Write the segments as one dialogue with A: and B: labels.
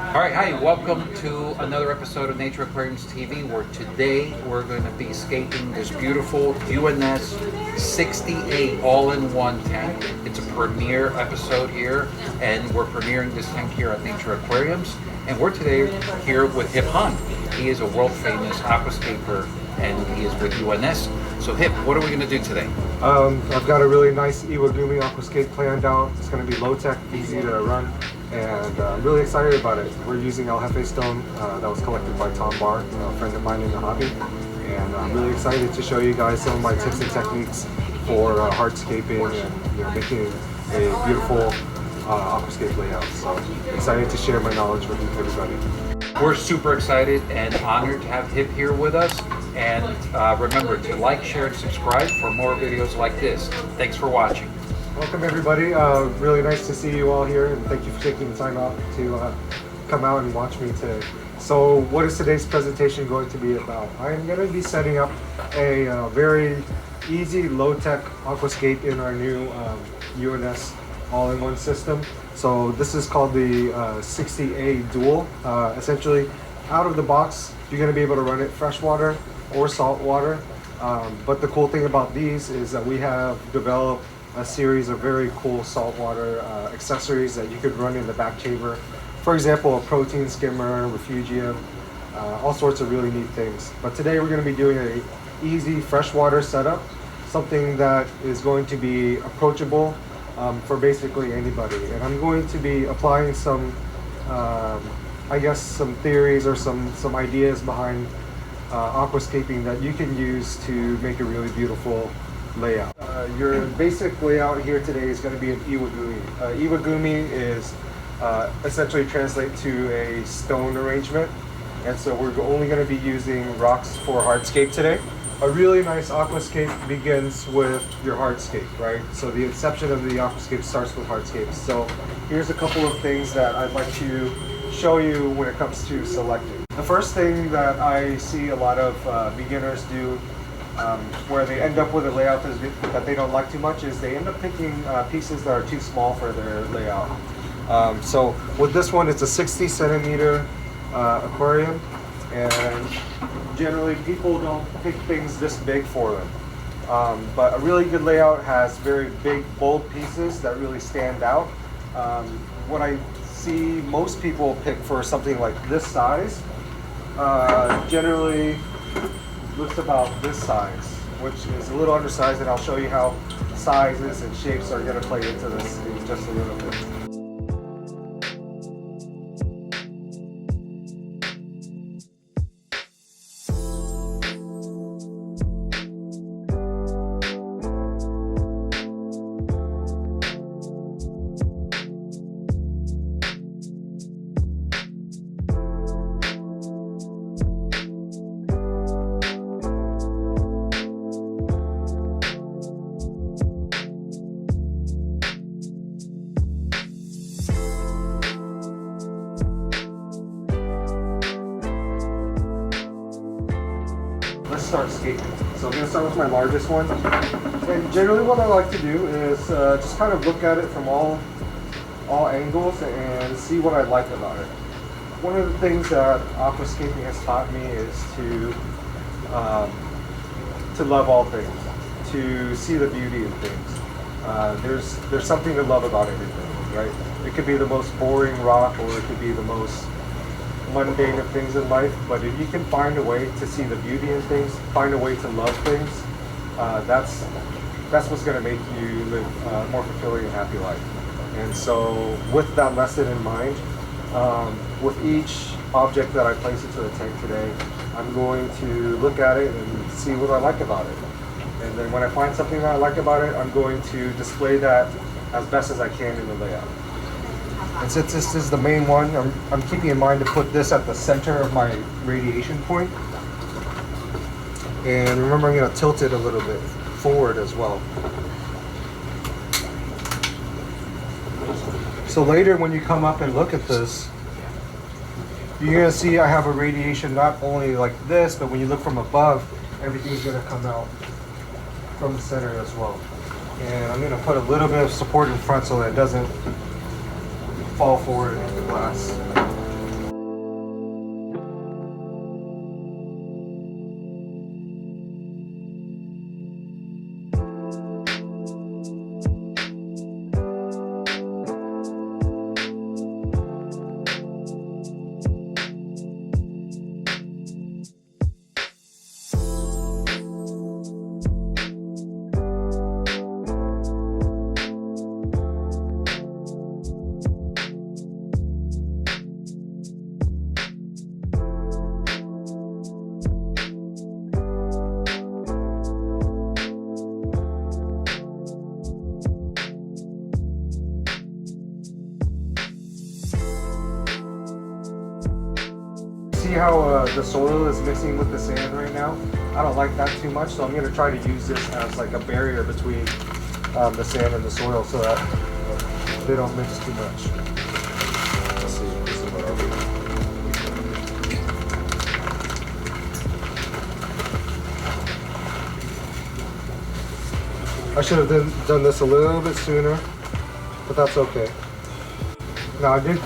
A: All right, hi, welcome to another episode of Nature Aquariums TV, where today we're going to be scaping this beautiful UNS 68 all-in-one tank. It's a premiere episode here, and we're premiering this tank here at Nature Aquariums. And we're today here with Hiep Hong. He is a world-famous aquascaper, and he is with UNS. So Hiep, what are we going to do today?
B: I've got a really nice Iwagumi aquascape planned out. It's going to be low-tech, easy to run, and I'm really excited about it. We're using El Jefe stone that was collected by Tom Barr, a friend of mine in the hobby, and I'm really excited to show you guys some of my tips and techniques for hardscaping and making a beautiful aquascape layout. So excited to share my knowledge with everybody.
A: We're super excited and honored to have Hiep here with us. And remember to like, share, and subscribe for more videos like this. Thanks for watching.
B: Welcome everybody. Really nice to see you all here, and thank you for taking the time out to come out and watch me today. So what is today's presentation going to be about? I'm going to be setting up a very easy low-tech aquascape in our new UNS all-in-one system. So this is called the 60A Dual. Essentially, out of the box, you're going to be able to run it freshwater or salt water. But the cool thing about these is that we have developed a series of very cool saltwater accessories that you could run in the back chamber. For example, a protein skimmer, refugium, all sorts of really neat things. But today we're going to be doing an easy freshwater setup, something that is going to be approachable for basically anybody. And I'm going to be applying some, I guess, some theories or some ideas behind aquascaping that you can use to make a really beautiful layout. Your basic layout here today is going to be an Iwagumi. Iwagumi is essentially translate to a stone arrangement, and so we're only going to be using rocks for hardscape today. A really nice aquascape begins with your hardscape, right? So the inception of the aquascape starts with hardscapes. So here's a couple of things that I'd like to show you when it comes to selecting. The first thing that I see a lot of beginners do where they end up with a layout that they don't like too much is they end up picking pieces that are too small for their layout. So with this one, it's a 60 centimeter aquarium, and generally people don't pick things this big for them. But a really good layout has very big, bold pieces that really stand out. What I see most people pick for something like this size generally looks about this size, which is a little undersized, and I'll show you how sizes and shapes are going to play into this in just a little bit. Let's start scaping. So I'm going to start with my largest one. And generally what I like to do is just kind of look at it from all angles and see what I like about it. One of the things that aquascaping has taught me is to love all things, to see the beauty in things. There's something to love about everything, right? It could be the most boring rock, or it could be the most mundane of things in life, but if you can find a way to see the beauty in things, find a way to love things, that's what's going to make you live a more fulfilling and happy life. And so with that lesson in mind, with each object that I place into the tank today, I'm going to look at it and see what I like about it. And then when I find something that I like about it, I'm going to display that as best as I can in the layout. And since this is the main one, I'm keeping in mind to put this at the center of my radiation point. And remember, I'm going to tilt it a little bit forward as well. So later when you come up and look at this, you're going to see I have a radiation not only like this, but when you look from above, everything's going to come out from the center as well. And I'm going to put a little bit of support in front so that it doesn't fall forward into the glass. see how the soil is mixing with the sand right now? I don't like that too much, so I'm going to try to use this as like a barrier between the sand and the soil so that they don't mix too much. Let's see, this is what I'll do. I should have done this a little bit sooner, but that's okay. Now I did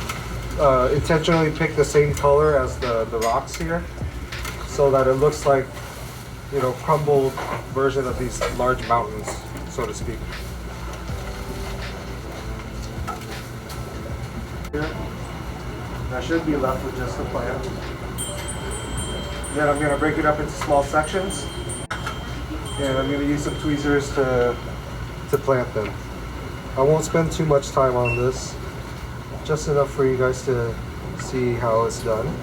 B: intentionally pick the same color as the rocks here so that it looks like, you know, crumbled version of these large mountains, so to speak. Here, I should be left with just the plant. Then I'm going to break it up into small sections, and I'm going to use some tweezers to plant them. I won't spend too much time on this, just enough for you guys to see how it's done.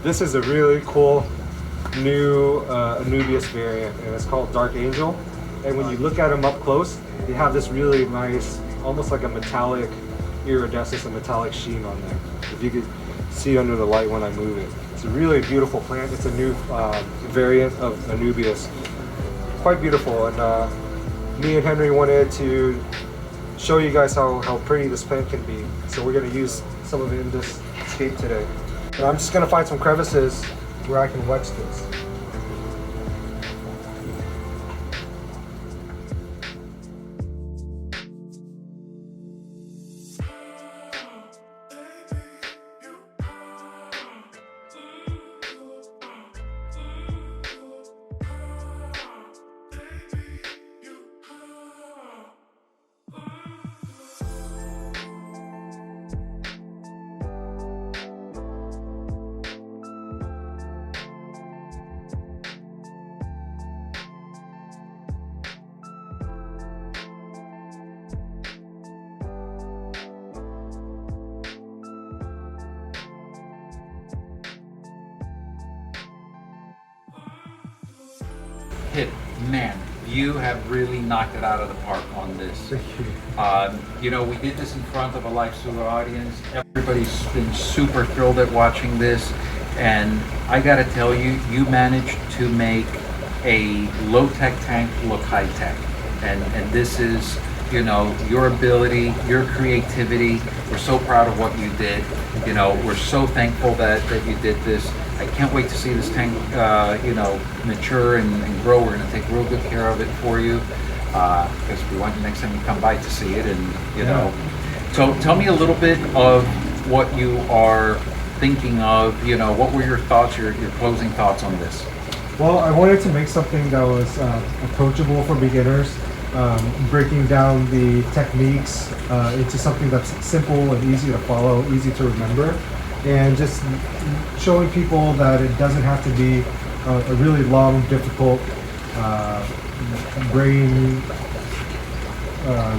B: This is a really cool new Anubias variant, and it's called Dark Angel. And when you look at them up close, they have this really nice, almost like a metallic iridescence, a metallic sheen on there. If you could see under the light when I move it. It's a really beautiful plant. It's a new variant of Anubias. Quite beautiful, and me and Henry wanted to show you guys how pretty this plant can be. So we're going to use some of it in this scape today. And I'm just going to find some crevices where I can wedge this.
A: Hiep, man, you have really knocked it out of the park on this.
B: Thank you.
A: You know, we did this in front of a live studio audience. Everybody's been super thrilled at watching this, and I gotta tell you, you managed to make a low-tech tank look high-tech, and this is, you know, your ability, your creativity. We're so proud of what you did. You know, we're so thankful that you did this. I can't wait to see this tank, you know, mature and grow. We're going to take real good care of it for you, because we want you next time you come by to see it, and you know. So tell me a little bit of what you are thinking of. You know, what were your thoughts, your closing thoughts on this?
B: Well, I wanted to make something that was approachable for beginners, breaking down the techniques into something that's simple and easy to follow, easy to remember, and just showing people that it doesn't have to be a really long, difficult brain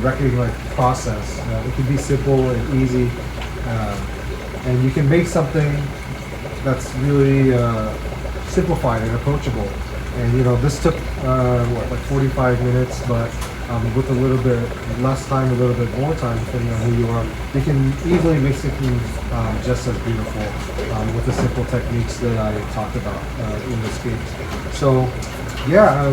B: reckoning like process. It can be simple and easy, and you can make something that's really simplified and approachable. And you know, this took like 45 minutes, but with a little bit less time, a little bit more time, depending on who you are, you can easily make something just as beautiful with the simple techniques that I talked about in the scapes. So yeah,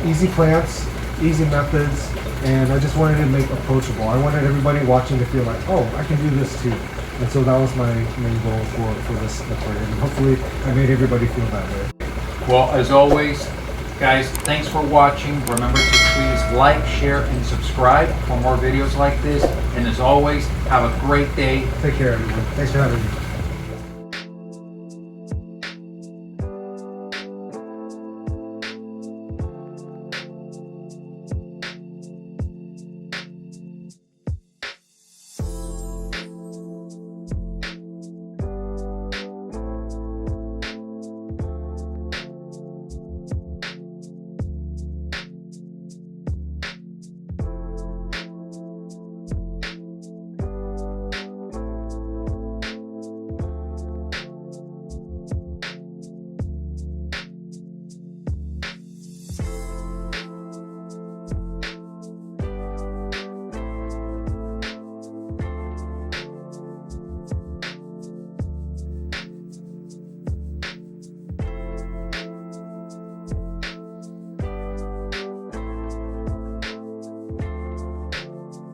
B: easy plants, easy methods, and I just wanted to make approachable. I wanted everybody watching to feel like, oh, I can do this too. And so that was my main goal for this aquarium. And hopefully I made everybody feel that way.
A: Well, as always, guys, thanks for watching. Remember to please like, share, and subscribe for more videos like this. And as always, have a great day.
B: Take care, everyone. Thanks for having me.